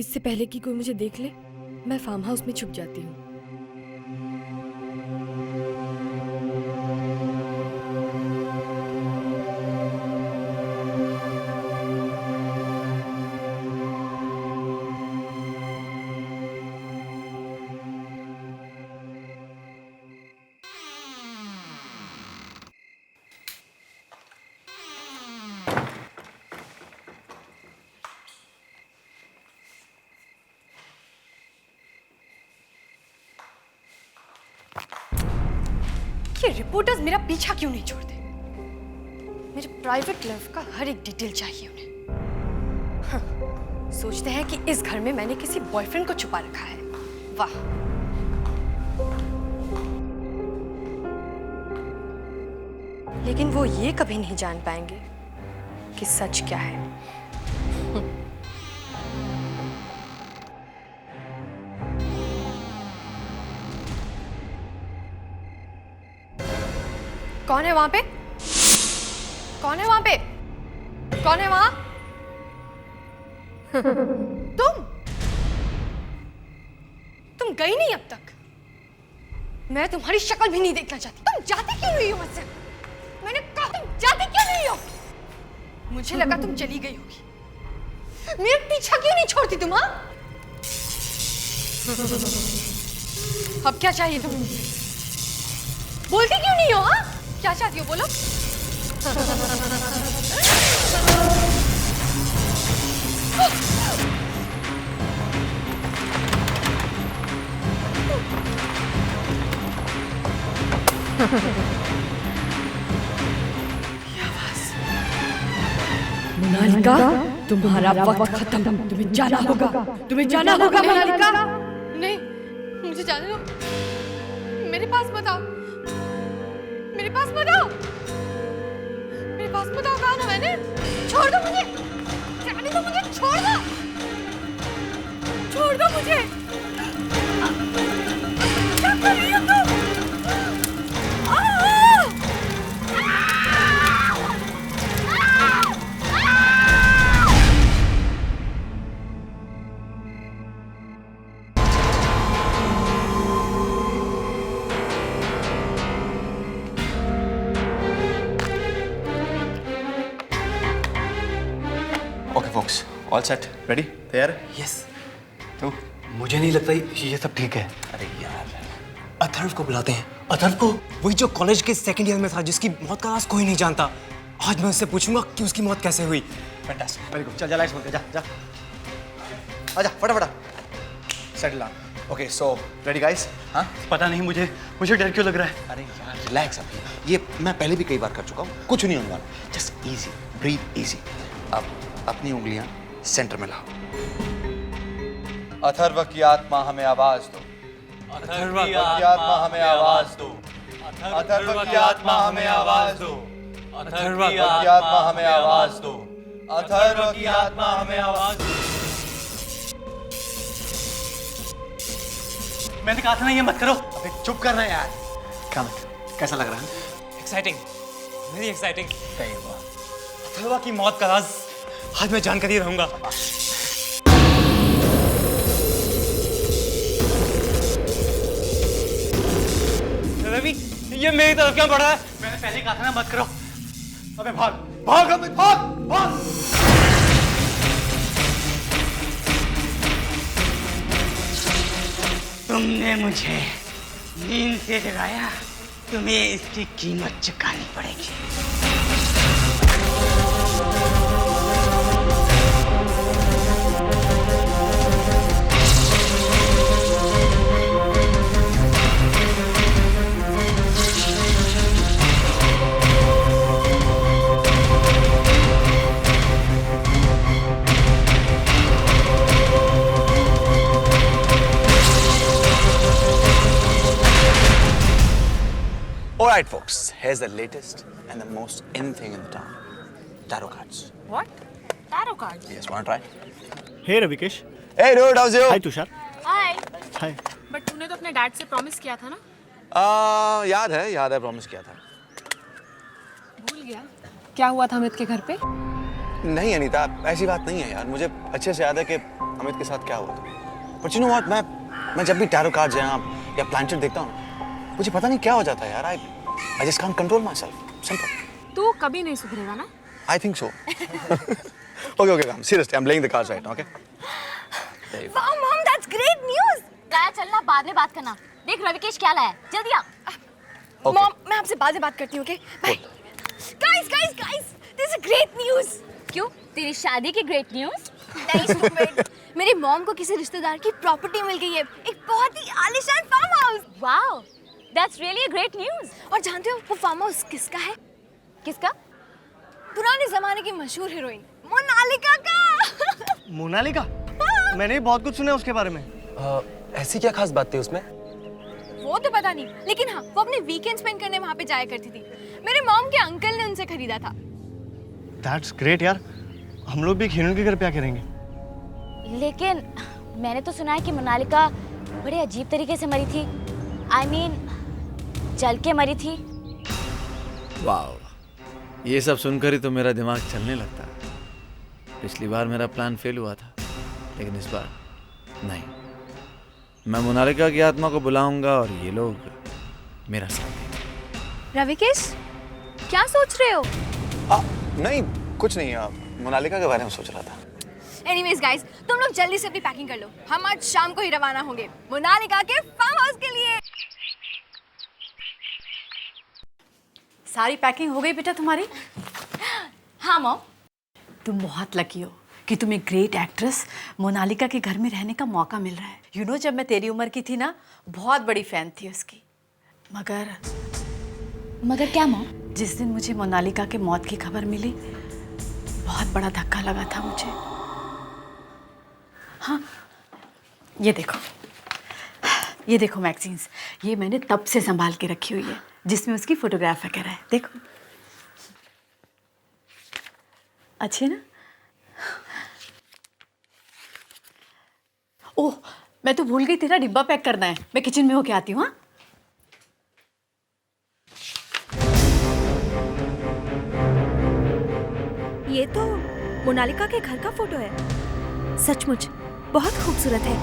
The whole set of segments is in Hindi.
इससे पहले कि कोई मुझे देख ले, मैं फार्म हाउस में छुप जाती हूँ। ये रिपोर्टर्स मेरा पीछा क्यों नहीं छोड़ते? मेरे प्राइवेट लाइफ का हर एक डिटेल चाहिए उन्हें। हाँ, सोचते हैं कि इस घर में मैंने किसी बॉयफ्रेंड को छुपा रखा है। वाह। लेकिन वो ये कभी नहीं जान पाएंगे कि सच क्या है। कौन है वहां पे? कौन है वहां पे? कौन है वहां? तुम गई नहीं अब तक। मैं तुम्हारी शक्ल भी नहीं देखना चाहती। तुम जाती क्यों नहीं हो मुझसे? मैंने कहा तुम जाती क्यों नहीं हो? मुझे लगा तुम चली गई होगी। मेरा पीछा क्यों नहीं छोड़ती तुम? हाँ, अब क्या चाहिए तुम्हें? बोलती क्यों नहीं हो? हाँ, क्या चाहती हो बोलो? मोनालिका, तुम्हारा वक्त खत्म। तुम्हें जाना होगा। तुम्हें जाना होगा मोनालिका। नहीं, मुझे जाने दो। मेरे पास मत आओ। मेरे पास मत आओ। मेरे पास मत आओ। कहा ना मैंने? छोड़ दो मुझे। जाने दो मुझे। छोड़ दो। छोड़ दो मुझे। क्या कर रही हो तुम? Okay folks, all set, ready, तैयार? यस। तो मुझे नहीं लगता ये सब ठीक है। अरे यार, अथर्व को बुलाते हैं। अथर्व को? वही जो कॉलेज के सेकंड ईयर में था, जिसकी मौत का राज कोई नहीं जानता। आज मैं उससे पूछूंगा कि उसकी मौत कैसे हुई। Fantastic, very good. चल जा, लाइट्स बंद कर, जा जा। आजा फटाफट, settle down. Okay, so ready guys? हाँ, पता नहीं मुझे डर क्यों लग रहा है। अरे यार रिलैक्स अभी, ये मैं पहले भी कई बार कर चुका हूँ, कुछ नहीं होने वाला। Just easy, breathe easy. अब अपनी उंगलियां सेंटर में लाओ। अथर्व की आत्मा हमें आवाज दो। अथर्व की आत्मा हमें आवाज दो। अथर्व की आत्मा हमें आवाज दो। अथर्व की आत्मा हमें आवाज दो। अथर्व की आत्मा हमें आवाज दो। मैंने कहा था ना ये मत करो। अबे चुप करना यार। कैसा लग रहा है? Exciting, very exciting. सही हुआ। अथर्व की मौत का राज आज मैं जानकर ही रहूंगा। रवि, ये मेरी तरफ क्यों बढ़ रहा है? मैंने पहले कहा था ना मत करो। अबे भाग भाग, अबे भाग भाग। तुमने मुझे नींद से जगाया, तुम्हें इसकी कीमत चुकानी पड़ेगी। Alright folks, here's the latest and the most in thing in the town. Tarot cards. What? Tarot cards? Yes, wanna try? Hey Ravikesh. Hey dude, how's you? Hi Tushar. Hi. Hi. But तूने तो अपने डैड से प्रॉमिस किया था ना? याद है प्रॉमिस किया था। भूल गया? क्या हुआ था अमित के घर पे? नहीं अनीता, ऐसी बात नहीं है यार। मुझे अच्छे से याद है कि अमित के साथ क्या हुआ था। बट यू नो व्हाट, मैं जब भी टैरो कार्ड्स या प्लैनेट देखता हूँ, मुझे पता नहीं क्या हो जाता है यार। I just can't control my self. Simple. तू कभी नहीं सुधरेगा ना? I think so. Okay come seriously, I am playing the cards right now, okay? Wow mom, that's great news. गाया चलना, बाद में बात करना। देख रविकेश क्या लाया, जल्दी आ। मॉम, मैं आपसे बाद में बात करती हूँ, okay? Bye. Guys, this is great news. क्यों, तेरी शादी की ग्रेट न्यूज़? नहीं stupid। मेरी मॉम को किसी रिश्तेदार की प्रॉपर्टी मिल गई है, एक बहुत ही आलीशान farm house. Wow, that's really a great news. और जानते हो वो फार्म हाउस किसका है? किसका? पुराने जमाने की मशहूर हीरोइन मोनालिका का। मोनालिका? मैंने भी बहुत कुछ सुना है उसके बारे में। ऐसी क्या खास बात थी उसमें? वो तो पता नहीं, लेकिन हाँ, वो अपने वीकेंड स्पेंड करने वहाँ पे जाया करती थी। मेरे मॉम के अंकल ने उनसे खरीदा था। दैट्स ग्रेट यार। हम लोग भी एक हीरोइन के घर पे क्या करेंगे? लेकिन मैंने तो सुना है कि मोनालिका बड़े अजीब तरीके से मरी थी। I mean, जल के मरी थी। वाह, ये सब सुनकर ही तो मेरा दिमाग चलने लगता है। पिछली बार मेरा प्लान फेल हुआ था, लेकिन इस बार नहीं। मैं मोनालिका की आत्मा को बुलाऊंगा और ये लोग मेरा साथ देंगे। रविकेश, क्या सोच रहे हो? नहीं कुछ नहीं, मोनालिका के बारे में सोच रहा था। एनीवेज गाइस, तुम लोग जल्दी से अपनी पैकिंग कर लो। हम आज शाम को ही रवाना होंगे मोनालिका के फार्म हाउस के लिए। सारी पैकिंग हो गई बेटा तुम्हारी? हाँ मॉम। तुम बहुत लकी हो कि तुम्हें ग्रेट एक्ट्रेस मोनालिका के घर में रहने का मौका मिल रहा है। यू नो, जब मैं तेरी उम्र की थी ना, बहुत बड़ी फैन थी उसकी। मगर क्या मॉम? जिस दिन मुझे मोनालिका के मौत की खबर मिली, बहुत बड़ा धक्का लगा था मुझे। हाँ, ये देखो मैगजीन्स, ये मैंने तब से संभाल के रखी हुई है, जिसमें उसकी फोटोग्राफ वगैरह है। देखो, अच्छी है ना? ओह, मैं तो भूल गई, तेरा डिब्बा पैक करना है। मैं किचन में होके आती हूँ। हाँ, ये तो मोनालिका के घर का फोटो है। सचमुच बहुत खूबसूरत है।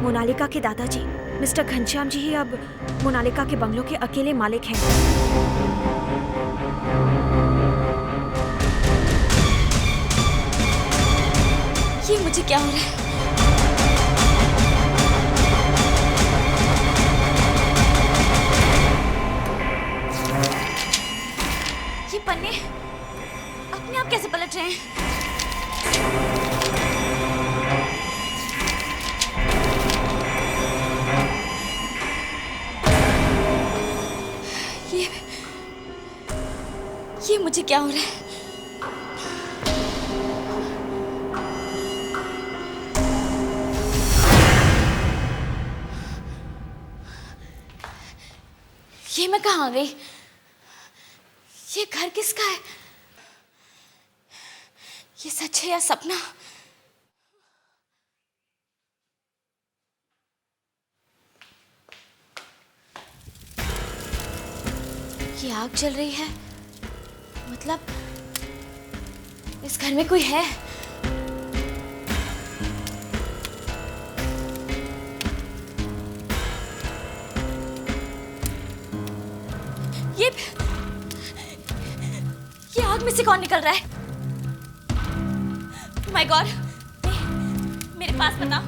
मोनालिका के दादाजी मिस्टर घनश्याम जी ही अब मोनालिका के बंगलों के अकेले मालिक हैं। ये मुझे क्या हो रहा है? ये पन्ने अपने आप कैसे पलट रहे हैं? ये मुझे क्या हो रहा है? ये मैं कहाँ आ गई? ये घर किसका है? ये सच है या सपना? ये आग जल रही है, मतलब इस घर में कोई है। ये आग में से कौन निकल रहा है? माय गॉड, मेरे पास बताओ।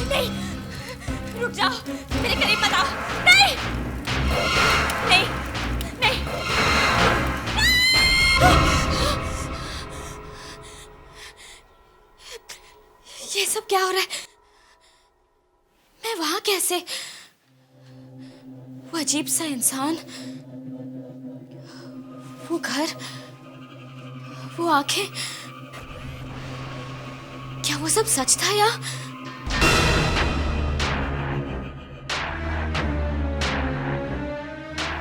नहीं, रुक जाओ, मेरे करीब बताओ। नहीं नहीं नहीं, ये सब क्या हो रहा है? मैं वहां कैसे? वो अजीब सा इंसान, वो घर, वो आंखें, क्या वो सब सच था या?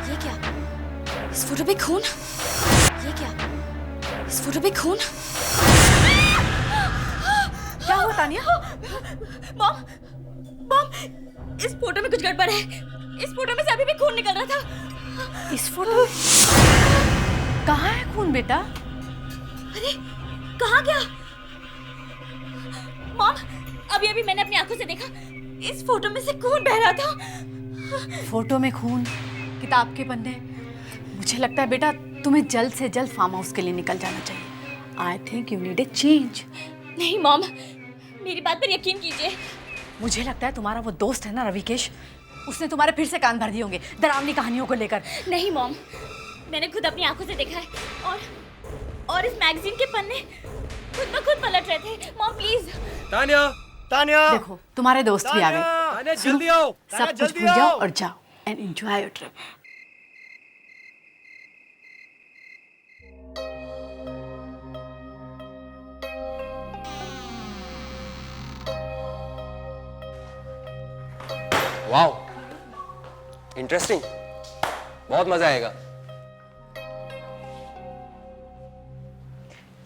ये क्या? इस फोटो पे खून? ये क्या? इस फोटो पे खून? क्या हुआ तानिया? मॉम, इस फोटो में कुछ गड़बड़ है। इस फोटो में से अभी भी खून निकल रहा था। इस फोटो में? कहाँ है खून बेटा? अरे कहाँ गया? मॉम, अभी अभी मैंने अपनी आंखों से देखा, इस फोटो में से खून बह रहा था। फोटो में खून, किताब के पन्ने। मुझे लगता है बेटा तुम्हें जल्द से जल्द फार्म हाउस के लिए निकल जाना चाहिए। I think you need a change. नहीं मॉम, मेरी बात पर यकीन कीजिए। मुझे लगता है तुम्हारा वो दोस्त है ना रविकेश, उसने तुम्हारे फिर से कान भर दिए होंगे डरावनी कहानियों को लेकर। नहीं मॉम, मैंने खुद अपनी आंखों से देखा है और इस मैगजीन के पन्ने खुद ब खुद पलट रहे थे। Mom please. तानिया, तानिया, देखो तुम्हारे दोस्त भी आ गए। तानिया जल्दी आओ, सब कुछ भूल जाओ और जाओ and enjoy your trip. Wow, interesting, बहुत मजा आएगा।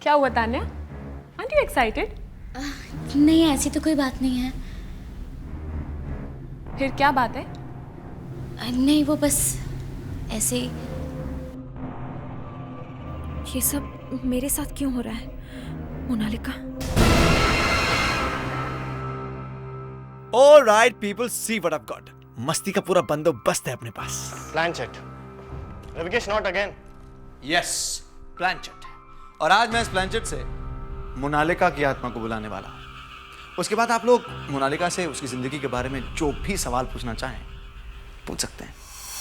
क्या हुआ तान्या? Are you excited? नहीं, ऐसी तो कोई बात नहीं है। फिर क्या बात है? नहीं, वो बस ऐसे ही। ये सब मेरे साथ क्यों हो रहा है Monalika? Alright people, see what I've got. मस्ती का पूरा बंदोबस्त है अपने पास। Planchette, Ravikesh not again. Yes, planchette. और आज मैं इस प्लानचेट से मोनालिका की आत्मा को बुलाने वाला हूं। उसके बाद आप लोग मोनालिका से उसकी जिंदगी के बारे में जो भी सवाल पूछना चाहें पूछ सकते हैं।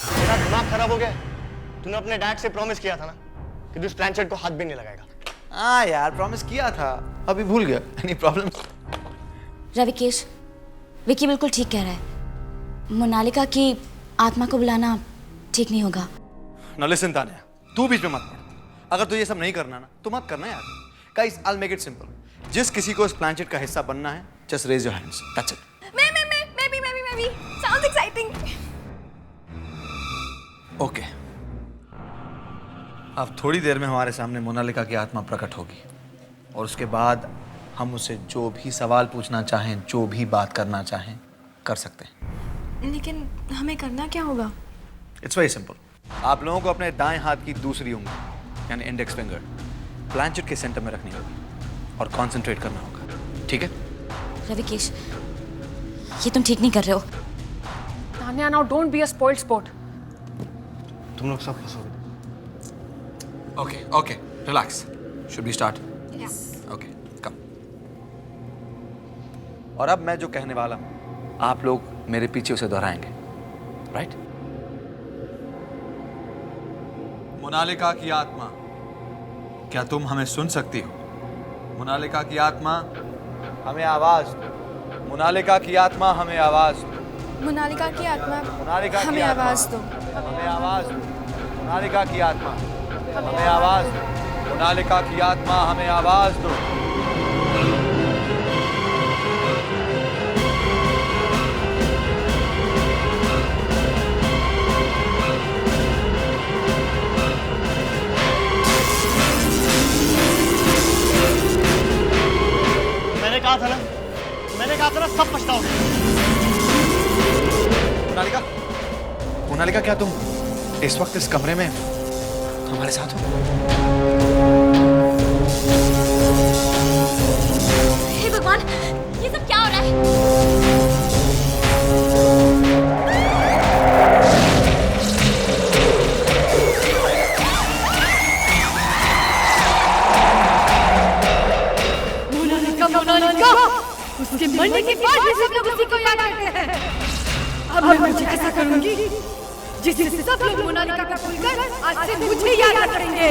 तेरा दिमाग खराब हो गया? तूने अपने डैड से प्रॉमिस किया था ना कि तू इस प्लानचेट को हाथ भी नहीं लगाएगा। हाँ यार, प्रॉमिस किया था, अभी भूल गया। Any problem? रविकेश, विकी बिल्कुल ठीक कह रहा है। मोनालिका की आत्मा को बुलाना ठीक नहीं होगा। Now listen तान्या, तू बीच में मत पड़। अगर तू ये सब नहीं करना ना तो मत करना यार। Guys, I'll make it simple. जिस किसी को इस प्लानचेट का हिस्सा बनना है, just raise your hands. That's it. मैं भी। Sounds exciting. Okay. अब थोड़ी देर में हमारे सामने मोनालिका की आत्मा प्रकट होगी और उसके बाद हम उसे जो भी सवाल पूछना चाहें, जो भी बात करना चाहें, कर सकते हैं। लेकिन हमें करना क्या होगा? It's very simple. आप लोगों को अपने दाएं हाथ की दूसरी उंगली यानी इंडेक्स फिंगर प्लानचेट के सेंटर में रखनी होगी और कंसंट्रेट करना होगा, ठीक है? रविकेश, ये तुम ठीक नहीं कर रहे हो। Tanya, now don't be a spoiled sport. तुम लोग सब फंसोगे। Okay, relax. Should we start? Yes. Okay, come. और अब मैं जो कहने वाला हूं आप लोग मेरे पीछे उसे दोहराएंगे, राइट? मोनालिका की आत्मा, क्या तुम हमें सुन सकती हो? मोनालिका की आत्मा, हमें आवाज दो। मोनालिका की आत्मा, हमें आवाज दो। मोनालिका की आत्मा, मोनालिका की हमें आत्मा, आवाज दो। हमें आवाज दो। मोनालिका की आत्मा, हमें आवाज दो। मोनालिका की आत्मा, हमें आवाज दो। मैंने कहा था ना सब पछताओगे। मोनालिका, मोनालिका, क्या तुम इस वक्त इस कमरे में हमारे साथ हो? हे भगवान, ये सब क्या हो रहा है? मोनालिका, उसके मरने के बाद भी सब लोग उसी को याद करते हैं। अब मैं मुझे ऐसा करूंगी जिससे सब लोग मोनालिका को भूलकर आज से मुझे याद करेंगे।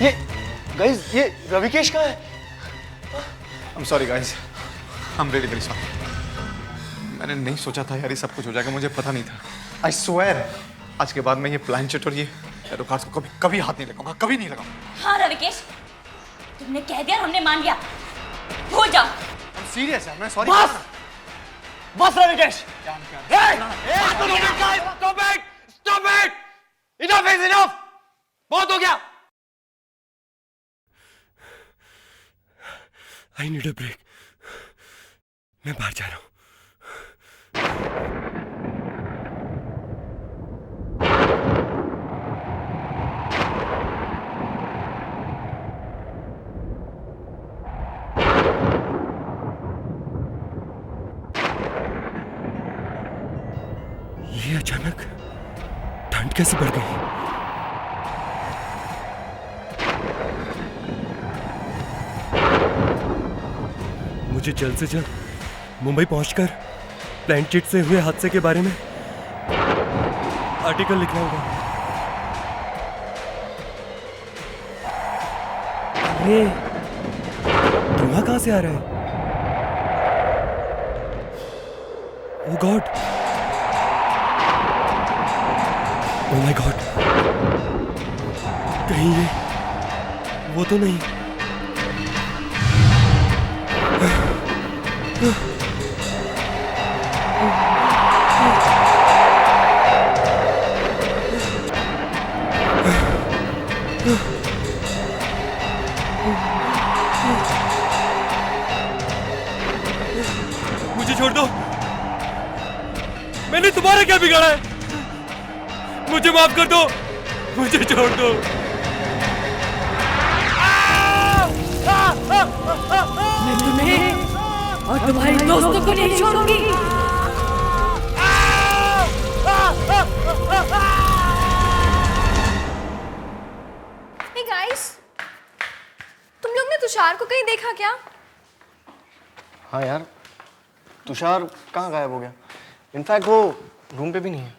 ये गाइस, ये रविकेश कहाँ है? I'm sorry guys, I'm really very sorry. मैंने नहीं सोचा था यार ये सब कुछ हो जाएगा, मुझे पता नहीं था। I swear, आज के बाद मैं ये प्लानचेट और ये टैरो कार्ड्स को कभी हाथ नहीं लगाऊंगा, कभी नहीं लगाऊंगा। हाँ रविकेश, तुमने कह दिया, हमने मान लिया, भूल जाओ। I'm serious यार, मैं सॉरी। बस Ravikesh. Stop it! Enough is enough! बहुत हो गया। I need a break. मैं बाहर जा रहा हूँ। ये अचानक ठंड कैसे बढ़ गई? मुझे जल्द से जल्द मुंबई पहुंचकर प्लानचेट से हुए हादसे के बारे में आर्टिकल लिखना होगा। ये धुआं कहां से आ रहा है? ओह गॉड, ओह माय गॉड, कहीं ये वो तो नहीं? मुझे छोड़ दो। मैंने तुम्हारा क्या बिगाड़ा है? मुझे माफ कर दो, मुझे छोड़ दो। मैं तुम्हें और तुम्हारे दोस्तों को नहीं छोड़ूंगी। Hey guys, तुम लोग ने तुषार को कहीं देखा क्या? हाँ यार, तुषार कहाँ गायब हो गया? इनफैक्ट वो रूम पे भी नहीं है।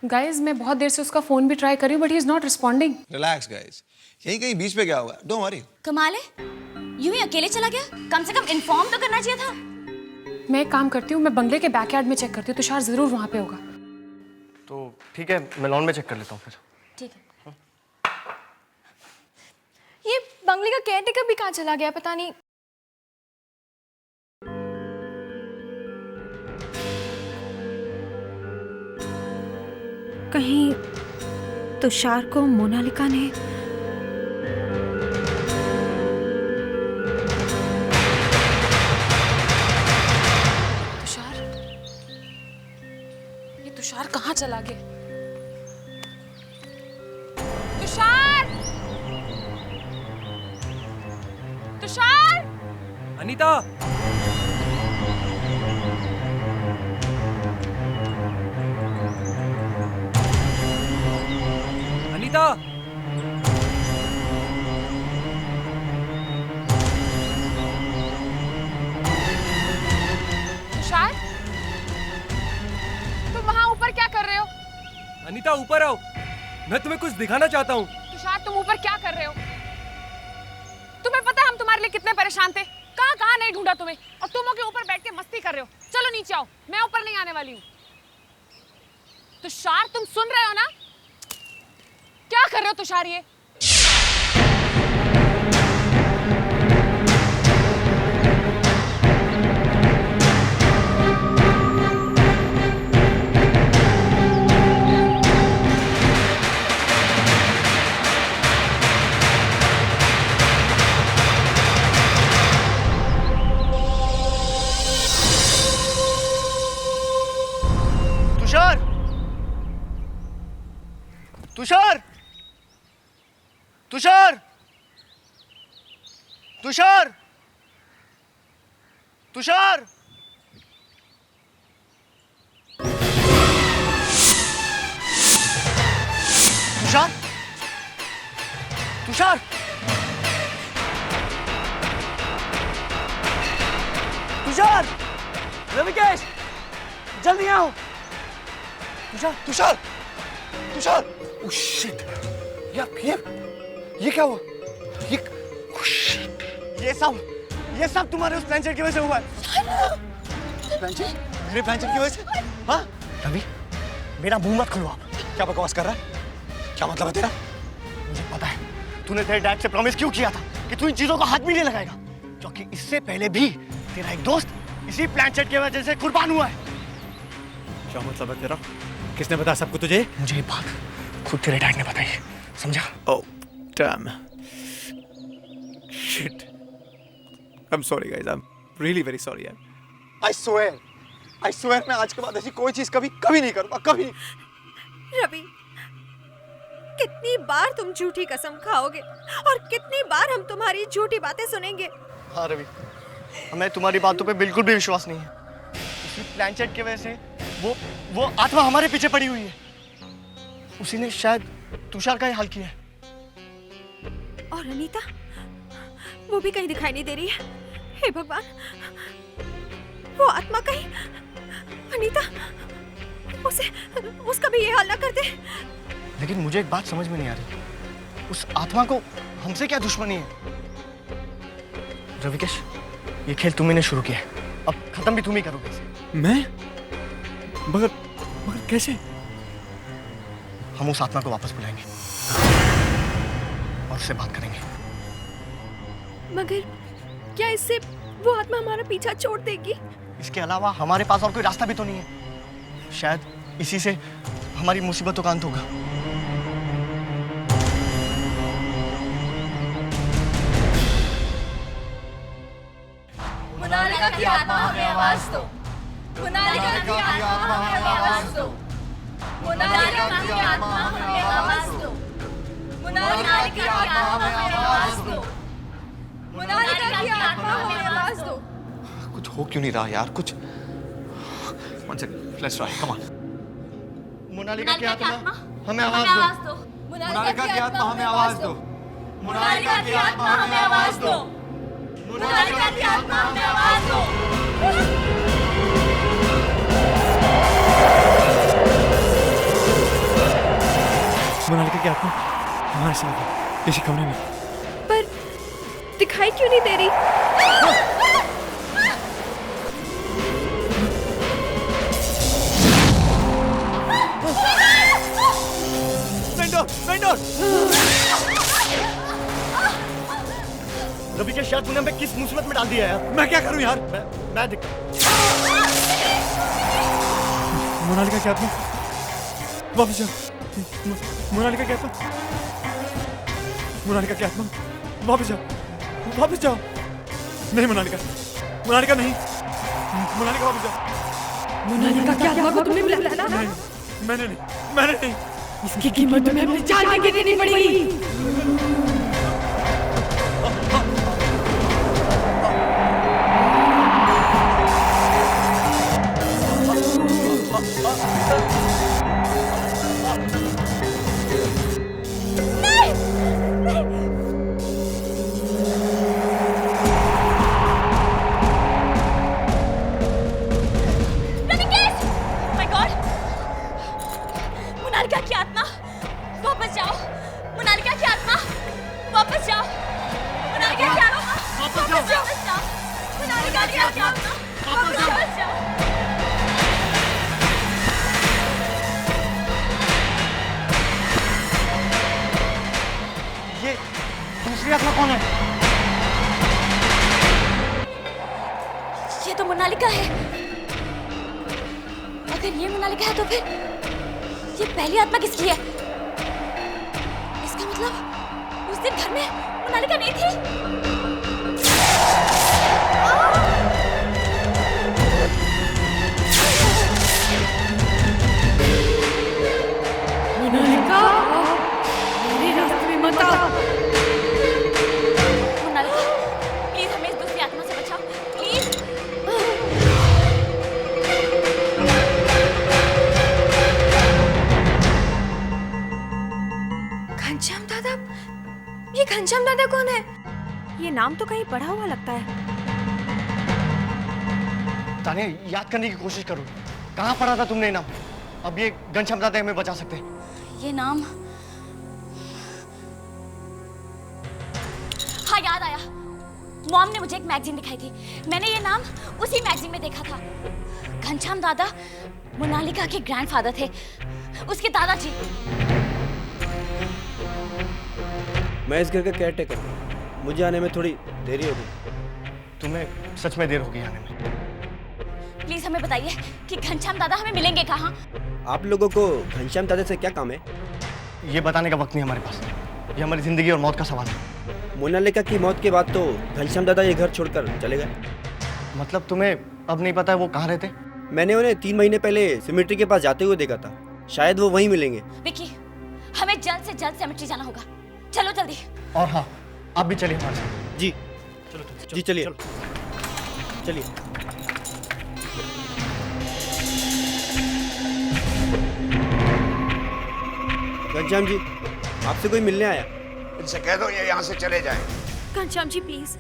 गाइस मैं बहुत देर से उसका फोन भी ट्राई कर रही हूँ but he is not responding. Relax guys, यहीं कहीं बीच पे गया होगा, डोंट वरी। कमाल है, यूं ही अकेले चला गया? कम से कम इन्फॉर्म तो करना चाहिए था। मैं एक काम करती हूँ, मैं बंगले के बैकयार्ड में चेक करती हूँ, तुषार जरूर वहाँ पे होगा। तो ठीक है, मैं लॉन में चेक कर लेता हूँ फिर। ठीक है। ये बंगले का केयरटेकर भी कहाँ चला गया पता नहीं। कहीं तुषार को मोनालिका ने तुषार कहाँ चला गया? तुषार! तुषार! अनीता! अनीता! तुषार? तुम वहाँ ऊपर क्या कर रहे हो? अनीता ऊपर आओ, मैं तुम्हें कुछ दिखाना चाहता हूँ। तुषार तुम ऊपर क्या कर रहे हो? तुम्हें पता है हम तुम्हारे लिए कितने परेशान थे? कहाँ कहाँ नहीं ढूंढा तुम्हें, और तुम के ऊपर बैठ के मस्ती कर रहे हो। चलो नीचे आओ, मैं ऊपर नहीं आने वाली हूँ। तुषार तुम सुन रहे हो ना? क्या कर रहे हो तुषार ये? तुषार! तुषार! तुषार! तुषार! तुषार! तुषार! तुषार! रविकेश! जल्दी आओ! तुषार! तुषार! तुषार! Oh shit! ये क्या हुआ? ये सब तुम्हारे उस प्लानचेट की वजह से हुआ है। प्लानचेट? मेरे प्लानचेट की वजह से? हाँ? रवि, मेरा मुंह मत खुलवा। क्या बकवास कर रहा है? क्या मतलब है तेरा? मुझे पता है तूने तेरे डैड से प्रॉमिस क्यों किया था कि तू इन चीजों का हाथ भी नहीं लगाएगा, क्योंकि इससे पहले भी तेरा एक दोस्त इसी प्लानचेट की वजह से कुर्बान हुआ है। क्या मतलब है तेरा? किसने बताया सबको तुझे? मुझे ये बात खुद तेरे डैड ने बताई है, समझा? Oh damn, shit, I'm sorry guys. I'm really very sorry यार. I swear मैं आज के बाद ऐसी कोई चीज कभी नहीं करूंगा, कभी नहीं। रवि, कितनी बार तुम झूठी कसम खाओगे और कितनी बार हम तुम्हारी झूठी बातें सुनेंगे? हाँ रवि, हमें तुम्हारी बातों पे बिल्कुल भी विश्वास नहीं है। उसी प्लानचेट की वजह से वो आत्मा हमारे पीछे पड़ी हुई है। उसी ने शायद तुषार का ही हाल किया है। और अनीता, वो भी कहीं दिखाई नहीं दे रही है। हे भगवान, वो आत्मा कहीं अनीता उसका भी ये हाल ना कर दे। लेकिन मुझे एक बात समझ में नहीं आ रही, उस आत्मा को हमसे क्या दुश्मनी है? रविकेश, ये खेल तुम्ही ने शुरू किया है, अब खत्म भी तुम ही करोगे इसे। मैं? मगर कैसे? हम उस आत्मा को वापस बुलाएंगे और उससे बात करेंगे। मगर क्या इससे वो आत्मा हमारा पीछा छोड़ देगी? इसके अलावा हमारे पास और कोई रास्ता भी तो नहीं है। शायद इसी से हमारी मुसीबतों का अंत होगा। मोनालिका की आत्मा हमें आवाज दो। मोनालिका की आत्मा हमें आवाज दो। मोनालिका की आत्मा हमें आवाज दो। मोनालिका की आत्मा हमें आवाज दो। मोनालिका की आत्मा हमें आवाज दो। कुछ हो क्यों नहीं रहा यार? कुछ One second, let's try. Come on. Monalika की आत्मा हमें आवाज दो। मोनालिका की आत्मा हमें आवाज दो। मोनालिका की आत्मा हमें आवाज दो। मोनालिका की आत्मा हमें आवाज दो। मोनालिका की आत्मा हमारे साथ है, किसी कमरे में। पर दिखाई क्यों नहीं दे रही? रवि के शायद तूने हमें किस मुसीबत में डाल दिया है? मैं क्या करूं यार? मैं मोनालिका की आत्मा वापस जाओ। मोनालिका की आत्मा, मोनालिका की आत्मा वापस जाओ। नहीं मोनालिका नहीं, मोनालिका वापस जाओ। मोनालिका की आत्मा को तुमने बुलाया ना? नहीं, मैंने नहीं। इसकी कीमत तुम्हें अपनी जान की देनी पड़ेगी। मोनालिका की आत्मा वापस जाओ। मोनालिका की आत्मा वापस जाओ। मोनालिका की आत्मा वापस जाओ। मोनालिका की आत्मा वापस जाओ। ये दूसरी आत्मा कौन है? ये तो मोनालिका है। अगर ये मोनालिका है तो फिर ये पहली आत्मा किसकी है? इसका मतलब उस दिन घर में मोनालिका नहीं थी। मोनालिका, मेरे रास्ते में मत आओ। मोनालिका, प्लीज हमें इस दूसरी आत्मा से बचाओ, प्लीज। घनश्याम दादा? ये घनश्याम दादा कौन है? ये नाम तो कहीं पढ़ा हुआ लगता है। ताने, याद करने की कोशिश करो, कहाँ पढ़ा था तुमने नाम? अब ये घनश्याम दादा हमें बचा सकते हैं। ये नाम, हाँ याद आया। मॉम ने मुझे एक मैगजीन दिखाई थी, मैंने ये नाम उसी मैगजीन में देखा था। घनश्याम दादा मोनालिका के ग्रैंडफादर थे, उसके दादाजी। मैं इस घर का केयरटेकर हूँ, मुझे आने में थोड़ी देरी होगी। तुम्हें सच में देर होगी आने में। प्लीज हमें बताइए कि घनश्याम दादा हमें मिलेंगे कहाँ? आप लोगों को घनश्याम दादा से क्या काम है? ये बताने का वक्त नहीं हमारे पास। ये हमारी जिंदगी और मौत का सवाल है। मोनालिका की मौत के बाद तो घनश्याम दादा ये घर छोड़कर चले गए। मतलब तुम्हें अब नहीं पता है वो कहाँ रहते? मैंने उन्हें 3 महीने पहले सिमेट्री के पास जाते हुए देखा था। शायद वो वहीं मिलेंगे। विकी, हमें जल्द से जल्द सेमेट्री जाना होगा। चलो जल्दी। और हाँ, आप भी चलिए हमारे साथ। जी जी चलिए चलिए। घनश्याम जी, आपसे कोई मिलने आया। इनसे कह दो ये यहाँ से चले जाएं। घनश्याम जी प्लीज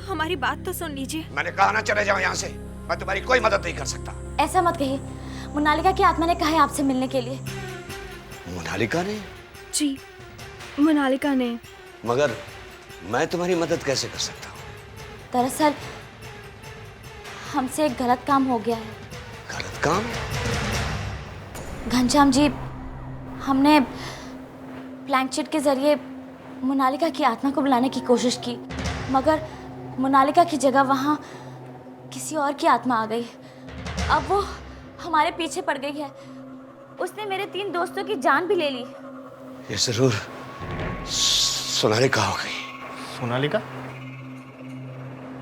हमारी बात तो सुन लीजिए। मैंने कहा ना चले जाओ यहाँ से। मैं तुम्हारी कोई मदद नहीं कर सकता। ऐसा मत कहिए, मोनालिका की आत्मा ने कहा है आपसे मिलने के लिए। मोनालिका ने? जी मोनालिका ने। मगर मैं तुम्हारी मदद कैसे कर सकता हूँ? दरअसल हमसे एक गलत काम हो गया है। गलत काम? घनश्याम जी, हमने ब्लैंक शीट के जरिए मोनालिका की आत्मा को बुलाने की कोशिश की, मगर मोनालिका की जगह वहाँ किसी और की आत्मा आ गई। अब वो हमारे पीछे पड़ गई है। उसने मेरे 3 दोस्तों की जान भी ले ली। ये जरूर सोनालिका हो गई। सोनालिका?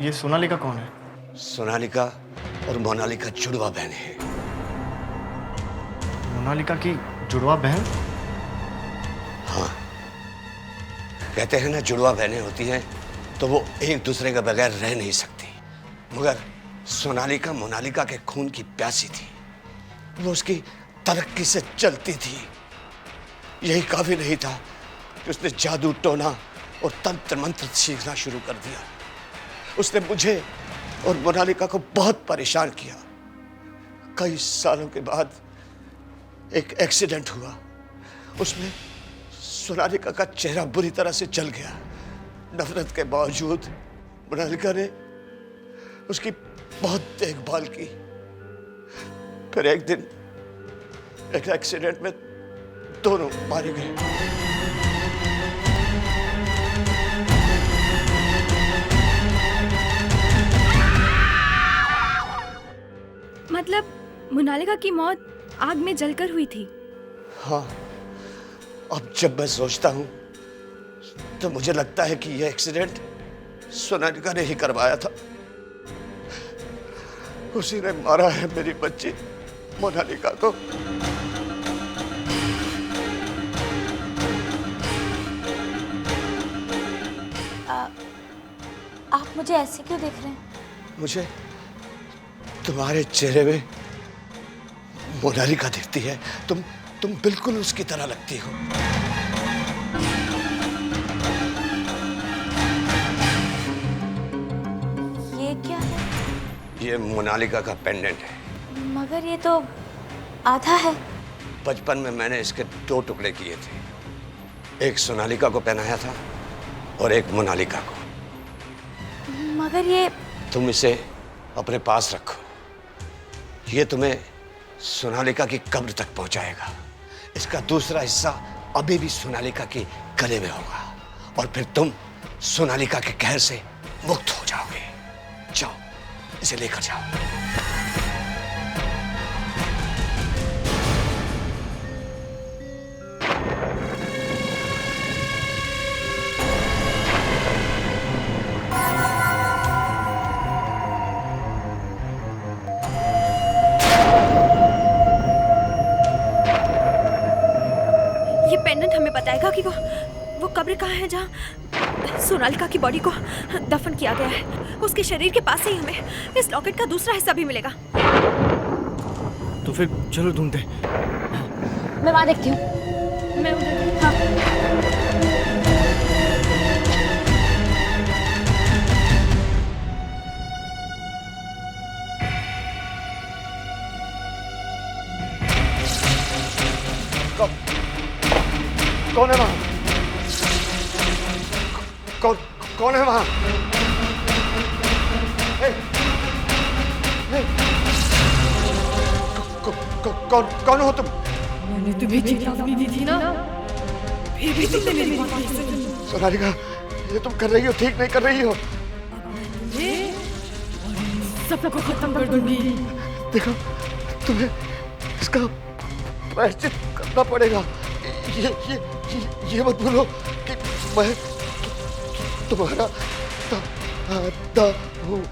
ये सोनालिका कौन है? सोनालिका और मोनालिका जुड़वा बहन है। मोनालिका की जुड़वा बहन? हाँ, कहते हैं ना जुड़वा बहनें होती हैं तो वो एक दूसरे के बगैर रह नहीं सकती। मगर सोनालिका मोनालिका के खून की प्यासी थी। वो उसकी तरक्की से चलती थी। यही काफी नहीं था कि उसने जादू टोना और तंत्र मंत्र सीखना शुरू कर दिया। उसने मुझे और मोनालिका को बहुत परेशान किया। कई सालों के बाद एक एक्सीडेंट हुआ। उसमें सोनालिका का चेहरा बुरी तरह से जल गया। नफरत के बावजूद मोनालिका ने उसकी बहुत देखभाल की। फिर एक दिन एक एक्सीडेंट में दोनों मारे गए। मतलब मोनालिका की मौत आग में जलकर हुई थी? हाँ, अब जब मैं सोचता हूँ तो मुझे लगता है कि यह एक्सीडेंट सोनालिका ने ही करवाया था। उसी ने मारा है मेरी बच्ची मोनालिका को। आप मुझे ऐसे क्यों देख रहे हैं? मुझे तुम्हारे चेहरे में मोनालिका दिखती है। तुम बिल्कुल उसकी तरह लगती हो। ये क्या है? ये मोनालिका का पेंडेंट है। मगर ये तो आधा है। बचपन में मैंने इसके 2 टुकड़े किए थे। एक सोनालिका को पहनाया था और एक मोनालिका को। मगर ये तुम इसे अपने पास रखो। ये तुम्हें सोनालिका की कब्र तक पहुंचाएगा। इसका दूसरा हिस्सा अभी भी सोनालिका के गले में होगा और फिर तुम सोनालिका के कहर से मुक्त हो जाओगे। जाओ, इसे लेकर जाओ। ये पेंडेंट हमें बताएगा कि वो कब्र कहाँ है जहाँ सोनालिका की बॉडी को दफन किया गया है। उसके शरीर के पास ही हमें इस लॉकेट का दूसरा हिस्सा भी मिलेगा। तो फिर चलो ढूंढते। मैं वहां देखती हूँ। मैं उधर। हाँ। कौन है वहां? कौन है वहां? कौन हो तुम? मैंने तुम्हें चेतावनी दी थी ना, फिर भी तुमने मेरी बात नहीं सुनी। सोनालिका, ये तुम कर रही हो ठीक नहीं कर रही हो। सबको खत्म कर दूंगी। देखो, तुम्हें इसका प्रायश्चित करना पड़ेगा। ये मत भूलो कि मैं तुम्हारा दादा हूँ।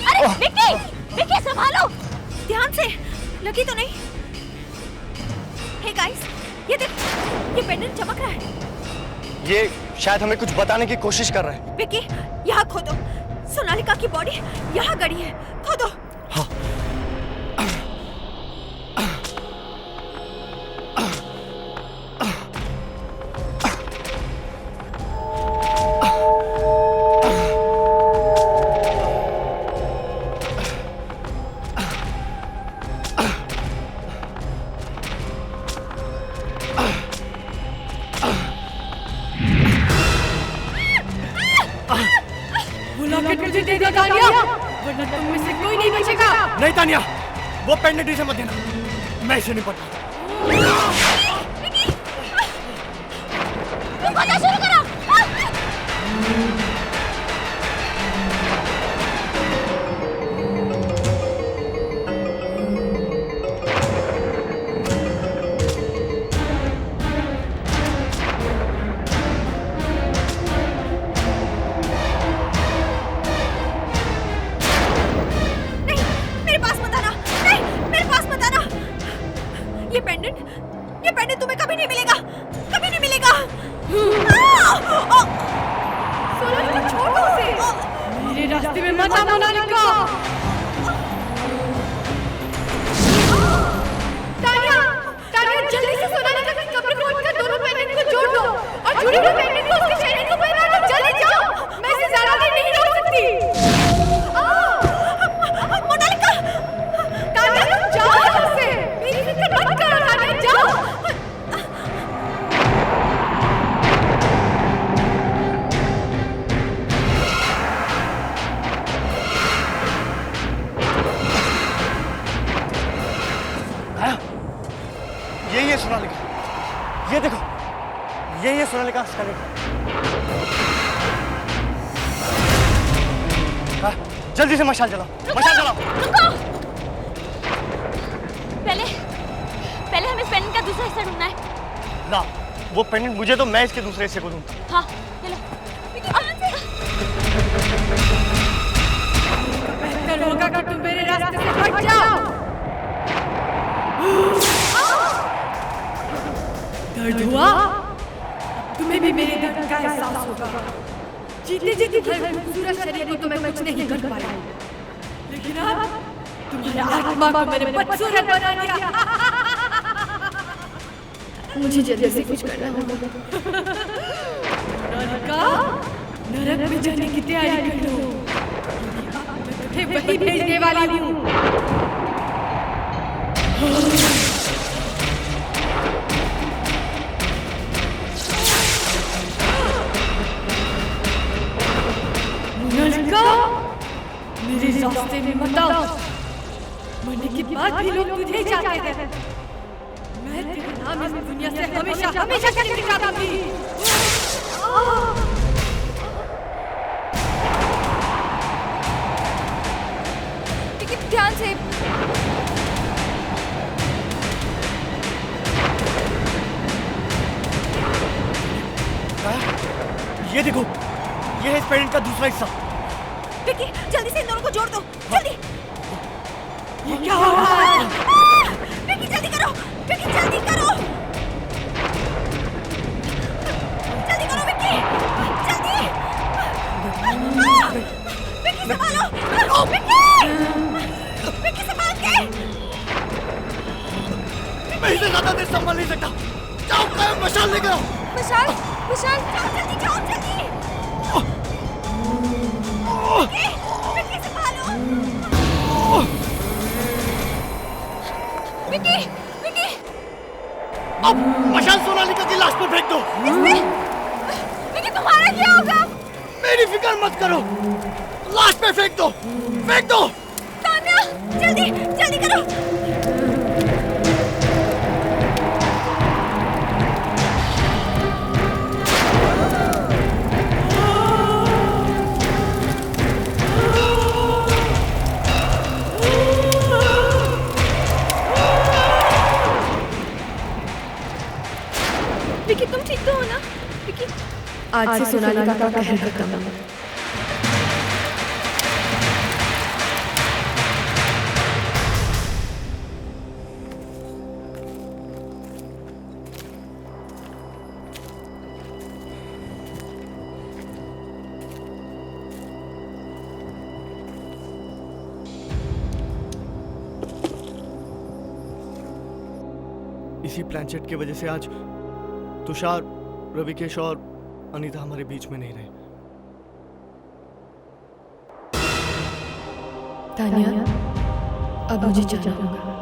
अरे विक्की, विक्की संभालो, ध्यान से, लगी तो नहीं? हे गाइस, ये देख, ये पेंडेंट चमक रहा है। ये शायद हमें कुछ बताने की कोशिश कर रहा है। विक्की, यहाँ खोदो। सोनालिका की बॉडी यहाँ गड़ी है, खोदो। हाँ। नहीं तानिया, वो पेंडेंट इसे मत देना, मैं इसे नहीं पढ़ता। शुरू करो। ये पेंडेंट तुम्हें कभी नहीं मिलेगा, कभी नहीं मिलेगा। सोनालिका छोड़ दो उसे, मेरे रास्ते में मत आ मोनालिका। तानिया, तानिया जल्दी से सोनालिका की कब्र खोद कर दोनों पेंडेंट को जोड़ दो और जुड़ी हुई पेंडेंट को उसके शरीर को पहना दो। जल्दी जाओ, मैं इसे ज्यादा देर नहीं रोक सकती। मोनालिका, तानिया तुम जाओ यहाँ से, मेरी फिक्र मत करो तानिया, जाओ। यही है सोनालिका, ये देखो, यही है सोनालिका का स्केलेटन। जल्दी से मशाल जलाओ, मशाल जलाओ। रुको, पहले हमें इस पेंडेंट का दूसरा हिस्सा ढूंढना है। ना, वो पेंडेंट मुझे तो मैं इसके दूसरे हिस्से को दूंगा। हाँ, चलो। बेहतर होगा कि तुम मेरे रास्ते से हट जाओ। दर्द हुआ? तुम्हें भी मेरे दर्द का एहसास होगा। जीते जीते खूबसूरत शरीर को तुम्हें कुछ नहीं कर पाया, लेकिन अब तुम्हारी आत्मा को मैंने बदसूरत बना दिया। मुझे जल्दी से कुछ करना होगा। नरक में जाने की तैयारी कर लो, मैं वही भेजने वाली हूँ। मेरे रास्ते में मत आओ, मरने के बाद भी लोग तुझे चाहते हैं। मैं तेरे नाम इस दुनिया से हमेशा हमेशा के लिए मिटा दूंगी। लेकिन ध्यान से। ये देखो, ये है इस पेंडेंट का दूसरा हिस्सा। विक्की, जल्दी से इन दोनों को जोड़ दो, जल्दी। ये क्या हो रहा है? विक्की जल्दी करो, विक्की जल्दी करो, जल्दी करो विक्की, जल्दी। विक्की संभालो, विक्की संभाल के। मैं इसे ज्यादा देर संभाल नहीं सकता। जाओ, कायम मशाल लेकर आओ। मशाल, मशाल, जाओ जल्दी, जाओ जल्दी। विक्की संभालो। विकी, विकी, अब मशाल सोनालिका की लाश पर फेंक दो। विकी तुम्हारा क्या होगा? मेरी फिक्र मत करो, लाश पे फेंक दो, फेंक दो। तान्या, जल्दी जल्दी करो। विकी तुम ठीक तो हो ना? विकी आज से सोनालिका का कहर खत्म। इसी प्लानचेट की वजह से आज तुषार, रविकेश और अनीता हमारे बीच में नहीं रहे। तान्या, अब मुझे जाना होगा।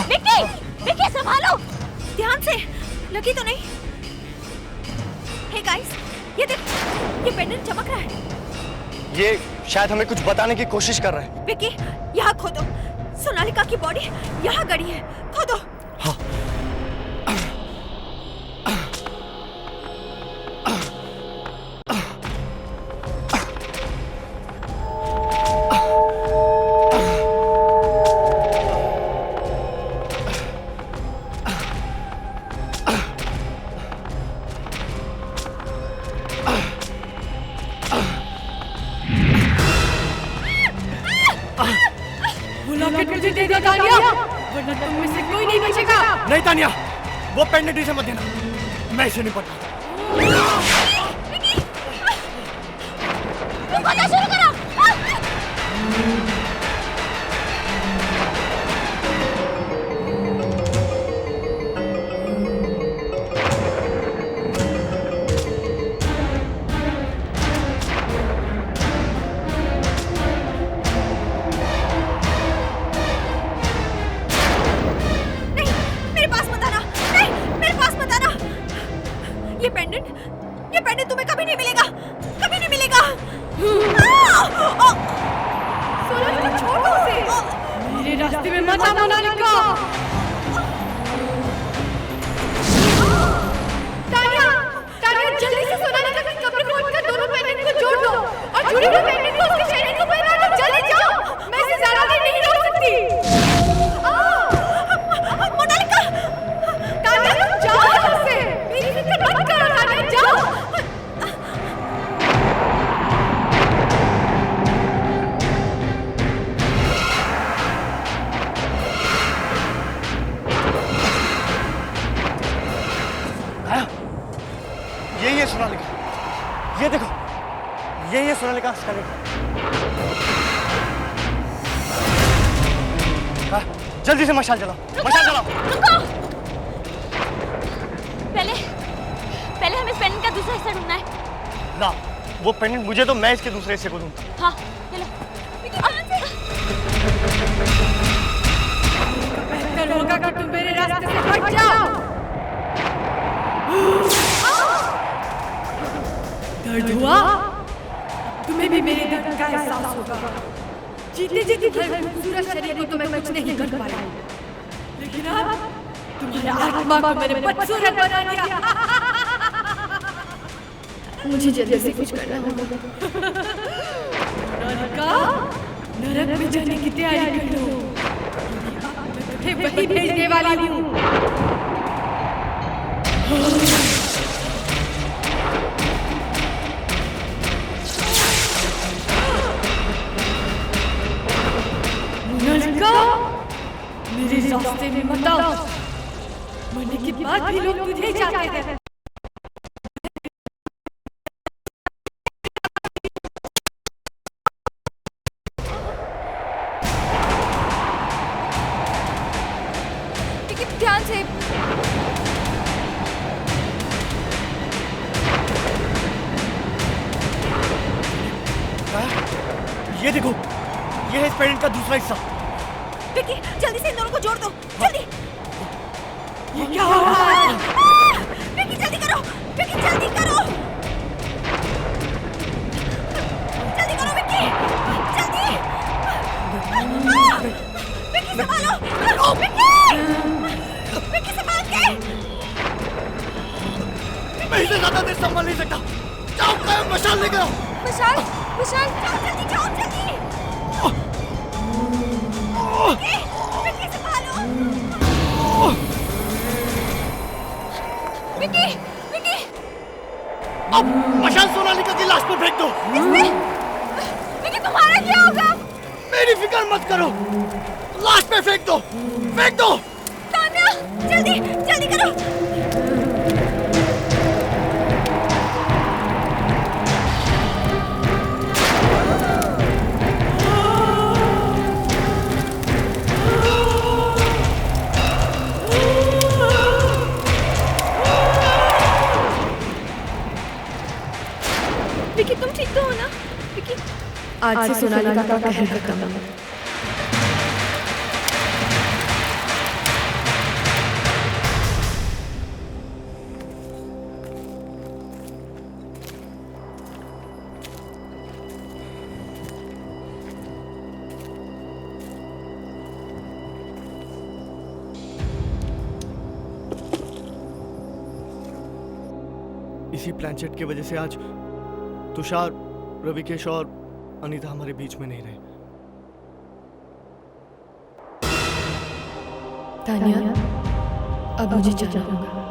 विकी, विकी संभालो, ध्यान से, लगी तो नहीं? हे गाइस, ये देख, ये पेंडेंट चमक रहा है। ये शायद हमें कुछ बताने की कोशिश कर रहा है। विकी, यहाँ खोदो, सोनालिका की बॉडी यहाँ गड़ी है, खोदो। हाँ। मुझे दे दो तान्या, वरना तुम में से कोई नहीं बचेगा। नहीं तान्या, वो पेंडेंट इसे मत देना, मैं इसे नहीं पढ़ता। तुम खोदना शुरू करो। ये पेंडेंट तुम्हें कभी नहीं मिलेगा, कभी नहीं मिलेगा। सोनालिका छोड़ दो उसे, मेरे रास्ते में मत आ मोनालिका। तान्या, तान्या जल्दी से सोनालिका की कब्र खोदकर दोनों पेंडेंट को जोड़ दो और जुड़े हुए पेंडेंट को उसके चेहरे को पहना दो। जल्दी जाओ, मैं इसे ज्यादा देर नहीं रोक सकती। मोनालिका, तान्या तुम जाओ यहाँ से, मेरी फिक्र मत करो तान्या, जाओ। यही है सोनालिका, ये देखो, यही है सोनालिका का स्केलेटन। जल्दी से मशाल जलाओ, मशाल जलाओ। रुको, पहले हमें इस पेंडेंट का दूसरा हिस्सा ढूंढना है। ना, वो पेंडेंट मुझे तो मैं इसके दूसरे हिस्से को दूंगा। हाँ, चलो। बेहतर होगा कि तुम मेरे रास्ते से हट जाओ। दर्द हुआ? तुम्हें भी मेरे दर्द का एहसास होगा। जीते जीते खूबसूरत शरीर को तो मैं कुछ नहीं कर पाया, लेकिन अब तुम्हारे आत्मा को मैंने बदसूरत बना दिया। मुझे जल्दी से कुछ करना होगा। नरक में जाने की तैयारी कर लो, मैं वही भेजने वाली हूँ। मेरे रास्ते में मत आओ, मरने के बाद भी लोग तुझे चाहते हैं। ध्यान से। ये देखो, ये है इस पेंडेंट का दूसरा हिस्सा। विक्की जल्दी से इन दोनों को जोड़ दो, जल्दी। ये क्या हो रहा है? विक्की जल्दी करो, विक्की जल्दी करो, जल्दी करो विक्की, जल्दी। विक्की संभालो, विक्की संभाल के। मैं इसे ज्यादा देर संभाल नहीं सकता। जाओ कायम मशाल लेकर आओ। विशाल, विशाल, जल्दी जाओ, जल्दी। विक्की संभालो। विक्की, विक्की। अब मशाल सोनालिका की लाश पर फेंक दो। विक्की तुम्हारा क्या होगा? मेरी फिक्र मत करो, लाश पे फेंक दो, फेंक दो। तान्या जल्दी जल्दी करो। विक्की तुम ठीक तो हो ना? विक्की आज से सोनालिका का कहर खत्म है। इसी प्लानचेट की वजह से आज तुषार, रविकेश और अनीता हमारे बीच में नहीं रहे। तान्या अब मुझे जाना होगा।